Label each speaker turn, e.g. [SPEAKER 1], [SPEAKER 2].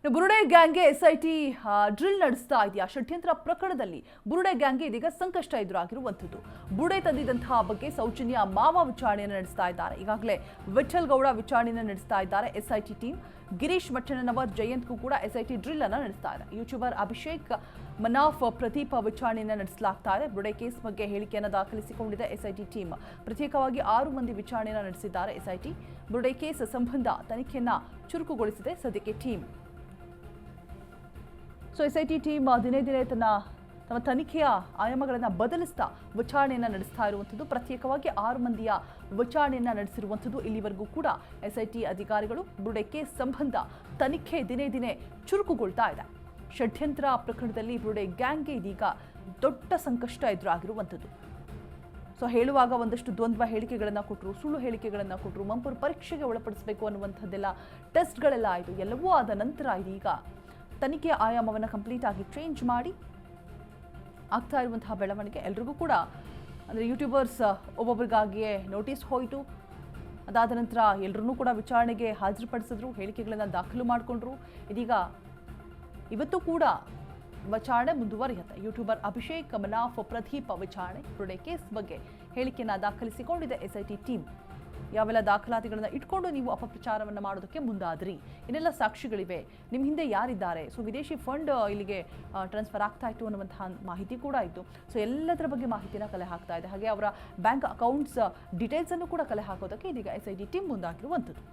[SPEAKER 1] ಬುರುಡೆ ಗ್ಯಾಂಗ್ಗೆ SIT drill ನಡೆಸ್ತಾ ಇದೆಯಾ? ಷಡ್ಯಂತ್ರ ಪ್ರಕರಣದಲ್ಲಿ ಬುರುಡೆ ಗ್ಯಾಂಗ್ಗೆ ಇದೀಗ ಸಂಕಷ್ಟ ಎದುರಾಗಿರುವಂಥದ್ದು. ಬುರುಡೆ ತಂದಿದ್ದಂತಹ ಬಗ್ಗೆ ಸೌಜನ್ಯ ಮಾವ ವಿಚಾರಣೆಯನ್ನು ನಡೆಸ್ತಾ ಇದ್ದಾರೆ. ಈಗಾಗಲೇ ವಿಠಲ್ ಗೌಡ ವಿಚಾರಣೆಯನ್ನು ನಡೆಸ್ತಾ ಇದ್ದಾರೆ ಎಸ್ಐಟಿ ಟೀಮ್. ಗಿರೀಶ್ ಮಟ್ಟಣ್ಣನವರ್ ಜಯಂತ್ಗೂ ಕೂಡ ಎಸ್ಐಟಿ ಡ್ರಿಲ್ ಅನ್ನು ನಡೆಸ್ತಾ ಇದೆ. ಯೂಟ್ಯೂಬರ್ ಅಭಿಷೇಕ್ ಮನಾಫ್ ಪ್ರದೀಪ್ ವಿಚಾರಣೆಯನ್ನು ನಡೆಸಲಾಗ್ತಾ ಇದೆ. ಬುರುಡೆ ಕೇಸ್ ಬಗ್ಗೆ ಹೇಳಿಕೆಯನ್ನು ದಾಖಲಿಸಿಕೊಂಡಿದೆ ಎಸ್ಐಟಿ ಟೀಮ್. ಪ್ರತ್ಯೇಕವಾಗಿ 6 ಮಂದಿ ವಿಚಾರಣೆಯನ್ನು ನಡೆಸಿದ್ದಾರೆ ಎಸ್ಐಟಿ. ಬುರುಡೆ ಕೇಸ್ ಸಂಬಂಧ ತನಿಖೆಯನ್ನ ಚುರುಕುಗೊಳಿಸಿದೆ ಸದ್ಯಕ್ಕೆ ಟೀಮ್. ಸೊ ಎಸ್ಐಟಿ ಟೀಮ್ ದಿನೇ ದಿನೇ ತಮ್ಮ ತನಿಖೆಯ ಆಯಾಮಗಳನ್ನು ಬದಲಿಸ್ತಾ ವಿಚಾರಣೆಯನ್ನು ನಡೆಸ್ತಾ ಇರುವಂಥದ್ದು. ಪ್ರತ್ಯೇಕವಾಗಿ 6 ಮಂದಿಯ ವಿಚಾರಣೆಯನ್ನು ನಡೆಸಿರುವಂಥದ್ದು. ಇಲ್ಲಿವರೆಗೂ ಕೂಡ ಎಸ್ಐಟಿ ಅಧಿಕಾರಿಗಳು ಬುರುಡೆ ಕೇಸ್ ಸಂಬಂಧ ತನಿಖೆ ದಿನೇ ದಿನೇ ಚುರುಕುಗೊಳ್ತಾ ಇದೆ. ಷಡ್ಯಂತ್ರ ಪ್ರಕರಣದಲ್ಲಿ ಬುರುಡೆ ಗ್ಯಾಂಗ್ಗೆ ಇದೀಗ ದೊಡ್ಡ ಸಂಕಷ್ಟ ಎದುರಾಗಿರುವಂಥದ್ದು. ಸೊ ಹೇಳುವಾಗ ಒಂದಷ್ಟು ದ್ವಂದ್ವ ಹೇಳಿಕೆಗಳನ್ನು ಕೊಟ್ಟರು, ಸುಳ್ಳು ಹೇಳಿಕೆಗಳನ್ನು ಕೊಟ್ಟರು, ಮಂಪರು ಪರೀಕ್ಷೆಗೆ ಒಳಪಡಿಸಬೇಕು ಅನ್ನುವಂಥದ್ದೆಲ್ಲ ಟೆಸ್ಟ್ಗಳೆಲ್ಲ ಆಯಿತು. ಎಲ್ಲವೂ ಆದ ನಂತರ ಇದೀಗ ತನಿಖೆಯ ಆಯಾಮವನ್ನು ಕಂಪ್ಲೀಟ್ ಆಗಿ ಚೇಂಜ್ ಮಾಡಿ ಆಗ್ತಾ ಇರುವಂತಹ ಬೆಳವಣಿಗೆ ಎಲ್ರಿಗೂ ಕೂಡ ಅಂದರೆ ಯೂಟ್ಯೂಬರ್ಸ್ ಒಬ್ಬೊಬ್ಬರಿಗಾಗಿಯೇ ನೋಟಿಸ್ ಹೋಯಿತು. ಅದಾದ ನಂತರ ಎಲ್ಲರನ್ನೂ ಕೂಡ ವಿಚಾರಣೆಗೆ ಹಾಜರುಪಡಿಸಿದ್ರು, ಹೇಳಿಕೆಗಳನ್ನು ದಾಖಲು ಮಾಡಿಕೊಂಡ್ರು. ಇದೀಗ ಇವತ್ತು ಕೂಡ ವಿಚಾರಣೆ ಮುಂದುವರಿಯುತ್ತೆ. ಯೂಟ್ಯೂಬರ್ ಅಭಿಷೇಕ್ ಮನಾಫ್ ಪ್ರದೀಪ್ ವಿಚಾರಣೆ ಬುರುಡೆ ಕೇಸ್ ಬಗ್ಗೆ ಹೇಳಿಕೆಯನ್ನು ದಾಖಲಿಸಿಕೊಂಡಿದೆ ಎಸ್ಐಟಿ ಟೀಮ್. ಯಾವೆಲ್ಲ ದಾಖಲಾತಿಗಳನ್ನು ಇಟ್ಕೊಂಡು ನೀವು ಅಪಪ್ರಚಾರವನ್ನು ಮಾಡೋದಕ್ಕೆ ಮುಂದಾದ್ರಿ, ಇನ್ನೆಲ್ಲ ಸಾಕ್ಷಿಗಳಿವೆ, ನಿಮ್ಮ ಹಿಂದೆ ಯಾರಿದ್ದಾರೆ, ಸೊ ವಿದೇಶಿ ಫಂಡ್ ಇಲ್ಲಿಗೆ ಟ್ರಾನ್ಸ್ಫರ್ ಆಗ್ತಾ ಇತ್ತು ಅನ್ನುವಂತಹ ಮಾಹಿತಿ ಕೂಡ ಇತ್ತು. ಸೊ ಎಲ್ಲದರ ಬಗ್ಗೆ ಮಾಹಿತಿನ ಕಲೆ ಹಾಕ್ತಾ ಇದೆ. ಹಾಗೆ ಅವರ ಬ್ಯಾಂಕ್ ಅಕೌಂಟ್ಸ್ ಡೀಟೇಲ್ಸ್ ಅನ್ನು ಕೂಡ ಕಲೆ ಹಾಕೋದಕ್ಕೆ ಇದೀಗ ಎಸ್ಐಟಿ ಟೀಮ್ ಮುಂದಾಗಿರುವಂಥದ್ದು.